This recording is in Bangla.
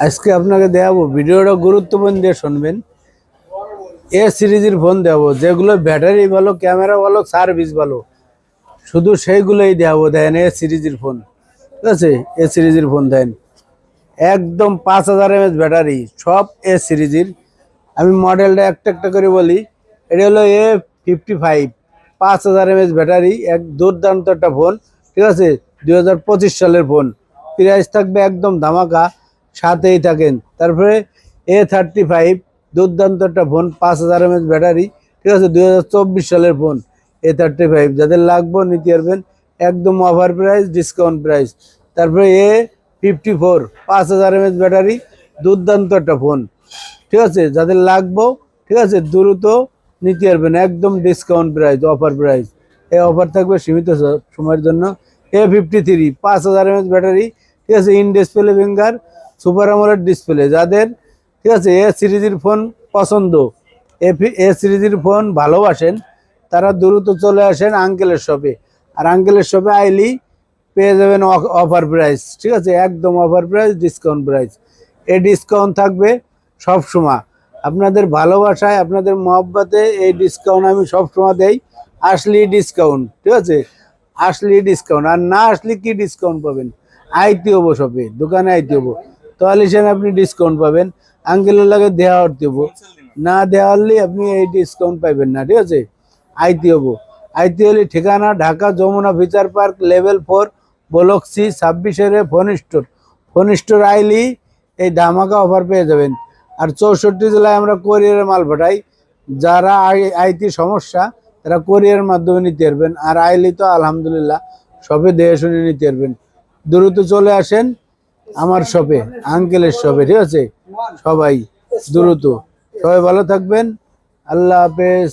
আজকে আপনাকে দেখাবো, ভিডিওটা গুরুত্বপূর্ণ দিয়ে শুনবেন। এ সিরিজের ফোন দেখাবো যেগুলো ব্যাটারি ভালো, ক্যামেরা ভালো, সার্ভিস ভালো, শুধু সেইগুলোই দেখাবো। দেন এ সিরিজের ফোন, ঠিক আছে? এ সিরিজের ফোন দেন একদম 5000 mAh ব্যাটারি, সব এ সিরিজের। আমি মডেলটা একটা একটা করে বলি। এটা হলো A55, 5000 mAh ব্যাটারি, এক দুর্দান্ত একটা ফোন, ঠিক আছে? 2025 সালের ফোন, প্রাইস থাকবে একদম ধামাকা, সাথেই থাকেন। তারপরে A35, দুর্দান্ত একটা ফোন, 5000 mAh ব্যাটারি, ঠিক আছে? 2024 সালের ফোন A35, যাদের লাগবে নিতে পারবেন একদম অফার প্রাইস, ডিসকাউন্ট প্রাইস। তারপরে A54, 5000 mAh ব্যাটারি, দুর্দান্ত একটা ফোন, ঠিক আছে? যাদের লাগবে, ঠিক আছে, দ্রুত নিতে পারবেন একদম ডিসকাউন্ট প্রাইস, অফার প্রাইস। এই অফার থাকবে সীমিত সময়ের জন্য। A53, 5000 mAh ব্যাটারি, ঠিক আছে? In display finger, super AMOLED display. যাদের, ঠিক আছে, এ সিরিজের ফোন পছন্দ, এ সিরিজের ফোন ভালোবাসেন, তারা দ্রুত চলে আসেন আঙ্কেলের শপে। আর আঙ্কেলের শপে আইলি পেয়ে যাবেন অফার প্রাইস, ঠিক আছে? একদম অফার প্রাইস, ডিসকাউন্ট প্রাইস। এই ডিসকাউন্ট থাকবে সব সময়। আপনাদের ভালোবাসায়, আপনাদের মহব্বতে এই ডিসকাউন্ট আমি সব সময় দেই। আসলে ডিসকাউন্ট, ঠিক আছে? আসলে ডিসকাউন্ট, আর না আসলে কি ডিসকাউন্ট পাবেন? আইতে হবো শপে, দোকানে আইতে হবো, তাহলে সেন আপনি ডিসকাউন্ট পাবেন। আঙ্কেলের লাগে দেওয়া হতে হবো, না দেওয়া হলে আপনি এই ডিসকাউন্ট পাইবেন না, ঠিক আছে? আইতে হবো। আইতে হলে ঠিকানা Dhaka Jamuna Future Park, level 4, block C, 26 phone store. Phone store আইলি এই ধামাকা অফার পেয়ে যাবেন। আর 64 জেলায় আমরা কোরিয়ারের মাল পাঠাই। যারা আইতি সমস্যা, তারা কোরিয়ার মাধ্যমে নিতে পারবেন। আর আইলি তো আলহামদুলিল্লাহ সবে দেখে শুনে নিতে পারবেন। দ্রুত চলে আসেন আমার শপে, আঙ্কেলের শপে, ঠিক আছে? সবাই দ্রুত, সবাই ভালো থাকবেন। আল্লাহ হাফেজ।